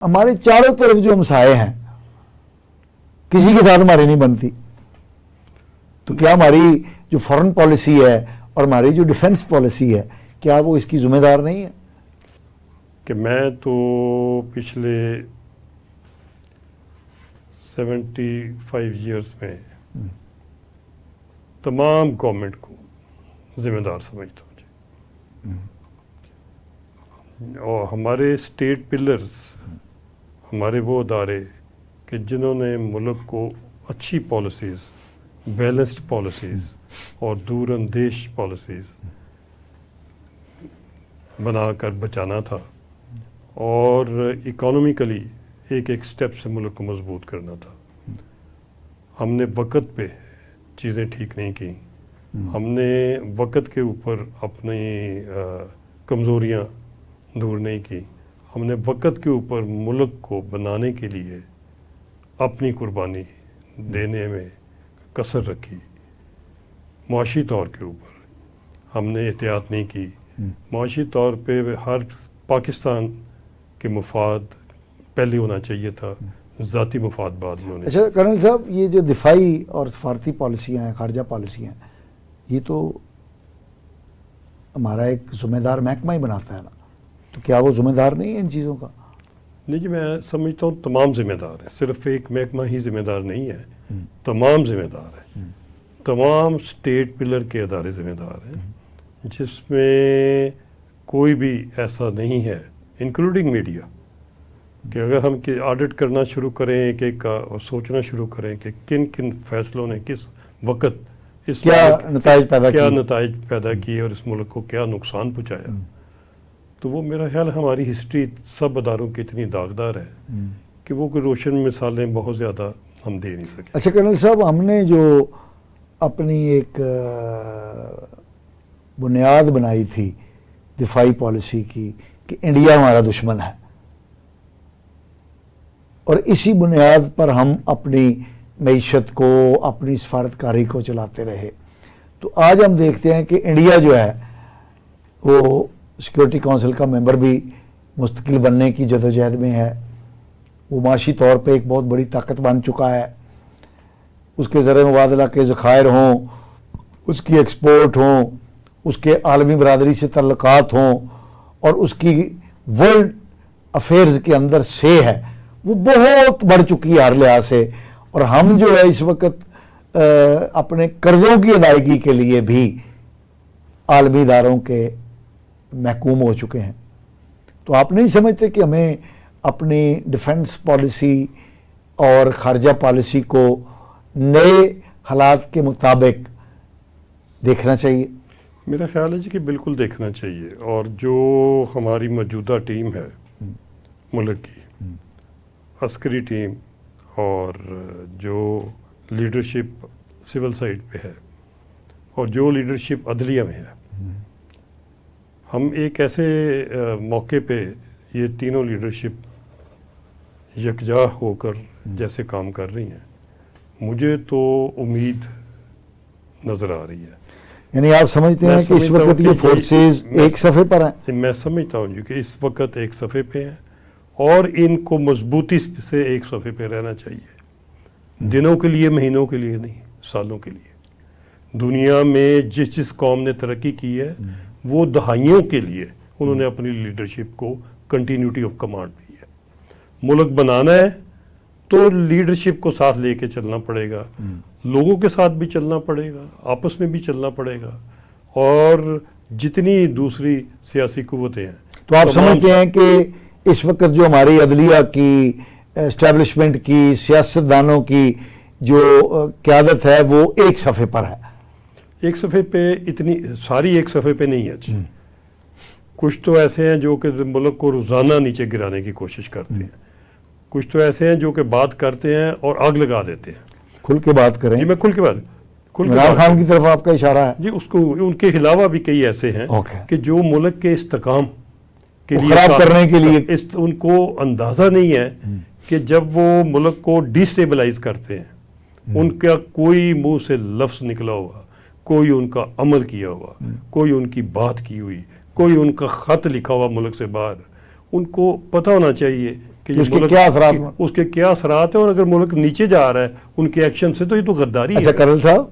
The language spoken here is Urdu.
ہمارے چاروں طرف جو ہمسائے ہیں کسی کے ساتھ ہماری نہیں بنتی، تو کیا ہماری جو فورن پالیسی ہے اور ہماری جو ڈیفنس پالیسی ہے کیا وہ اس کی ذمہ دار نہیں ہے؟ کہ میں تو پچھلے 75 ایئرس میں تمام گورنمنٹ کو ذمہ دار سمجھتا ہوں جی، اور ہمارے اسٹیٹ پلرز، ہمارے وہ ادارے کہ جنہوں نے ملک کو اچھی پالیسیز، بیلنسڈ پالیسیز اور دور اندیش پالیسیز بنا کر بچانا تھا اور اکانومیکلی ایک ایک سٹیپ سے ملک کو مضبوط کرنا تھا، ہم نے وقت پہ چیزیں ٹھیک نہیں کی، ہم نے وقت کے اوپر اپنی کمزوریاں دور نہیں کی، ہم نے وقت کے اوپر ملک کو بنانے کے لیے اپنی قربانی دینے میں کسر رکھی، معاشی طور کے اوپر ہم نے احتیاط نہیں کی، معاشی طور پہ ہر پاکستان کے مفاد پہلے ہونا چاہیے تھا، ذاتی مفاد بعد میں ہونے اچھا کرنل صاحب، یہ جو دفاعی اور سفارتی پالیسیاں ہیں، خارجہ پالیسیاں ہیں، یہ تو ہمارا ایک ذمہ دار محکمہ ہی بناتا ہے نا، تو کیا وہ ذمہ دار نہیں ہے ان چیزوں کا؟ نہیں جی، میں سمجھتا ہوں تمام ذمہ دار ہیں، صرف ایک محکمہ ہی ذمہ دار نہیں ہے، تمام ذمہ دار ہیں، تمام اسٹیٹ پلر کے ادارے ذمہ دار ہیں، جس میں کوئی بھی ایسا نہیں ہے انکلوڈنگ میڈیا کہ اگر ہم آڈٹ کرنا شروع کریں ایک ایک کا اور سوچنا شروع کریں کہ کن کن فیصلوں نے کس وقت اس کیا نتائج پیدا کیے اور اس ملک کو کیا نقصان پہنچایا، تو وہ میرا خیال ہماری ہسٹری سب اداروں کی اتنی داغدار ہے کہ وہ کوئی روشن مثالیں بہت زیادہ ہم دے نہیں سکے۔ اچھا کرنل صاحب، ہم نے جو اپنی ایک بنیاد بنائی تھی دفاعی پالیسی کی کہ انڈیا ہمارا دشمن ہے، اور اسی بنیاد پر ہم اپنی معیشت کو، اپنی سفارتکاری کو چلاتے رہے، تو آج ہم دیکھتے ہیں کہ انڈیا جو ہے وہ سیکورٹی کونسل کا ممبر بھی مستقل بننے کی جدوجہد میں ہے، وہ معاشی طور پہ ایک بہت بڑی طاقت بن چکا ہے، اس کے زر مبادلہ کے ذخائر ہوں، اس کی ایکسپورٹ ہوں، اس کے عالمی برادری سے تعلقات ہوں، اور اس کی ورلڈ افیئرز کے اندر سے ہے وہ بہت بڑھ چکی ہے ہر لحاظ سے، اور ہم جو ہے اس وقت اپنے قرضوں کی ادائیگی کے لیے بھی عالمی اداروں کے محکوم ہو چکے ہیں، تو آپ نہیں سمجھتے کہ ہمیں اپنی ڈیفنس پالیسی اور خارجہ پالیسی کو نئے حالات کے مطابق دیکھنا چاہیے؟ میرا خیال ہے جی کہ بالکل دیکھنا چاہیے، اور جو ہماری موجودہ ٹیم ہے ملک کی عسکری ٹیم اور جو لیڈرشپ سول سائڈ پہ ہے اور جو لیڈرشپ عدلیہ میں ہے، ہم ایک ایسے موقع پہ یہ تینوں لیڈرشپ یکجا ہو کر جیسے کام کر رہی ہیں، مجھے تو امید نظر آ رہی ہے۔ یعنی آپ سمجھتے ہیں کہ اس وقت یہ فورسز ایک صفحے پر ہیں؟ میں سمجھتا ہوں جی کہ اس وقت ایک صفحے پہ ہیں اور ان کو مضبوطی سے ایک صفحے پہ رہنا چاہیے، دنوں کے لیے، مہینوں کے لیے نہیں، سالوں کے لیے۔ دنیا میں جس قوم نے ترقی کی ہے وہ دہائیوں کے لیے انہوں نے اپنی لیڈرشپ کو کنٹینیوٹی آف کمانڈ دی ہے۔ ملک بنانا ہے تو لیڈرشپ کو ساتھ لے کے چلنا پڑے گا، لوگوں کے ساتھ بھی چلنا پڑے گا، آپس میں بھی چلنا پڑے گا، اور جتنی دوسری سیاسی قوتیں ہیں۔ تو آپ سمجھتے ہیں کہ اس وقت جو ہماری عدلیہ کی، اسٹیبلشمنٹ کی، سیاستدانوں کی جو قیادت ہے وہ ایک صفحے پر ہے؟ ایک صفحے پہ اتنی ساری ایک صفحے پہ نہیں ہے، کچھ تو ایسے ہیں جو کہ ملک کو روزانہ نیچے گرانے کی کوشش کرتے ہیں، کچھ تو ایسے ہیں جو کہ بات کرتے ہیں اور آگ لگا دیتے ہیں۔ کھل کے بات کریں۔ جی میں کھل کے بات عمران خان کی طرف آپ کا اشارہ ہے؟ جی اس کو، ان کے علاوہ بھی کئی ایسے ہیں کہ جو ملک کے استحکام کے لیے خراب کرنے کے لیے ان کو اندازہ نہیں ہے کہ جب وہ ملک کو ڈیسٹیبلائز کرتے ہیں، ان کا کوئی منہ سے لفظ نکلا ہوا، کوئی ان کا عمل کیا ہوا، کوئی ان کی بات کی ہوئی، کوئی ان کا خط لکھا ہوا ملک سے باہر، ان کو پتہ ہونا چاہیے کہ یہ اس کے ملک کیا اثرات اس کے کیا اثرات ہیں، اور اگر ملک نیچے جا رہا ہے ان کے ایکشن سے تو یہ تو غداری اچھا ہے. کرل صاحب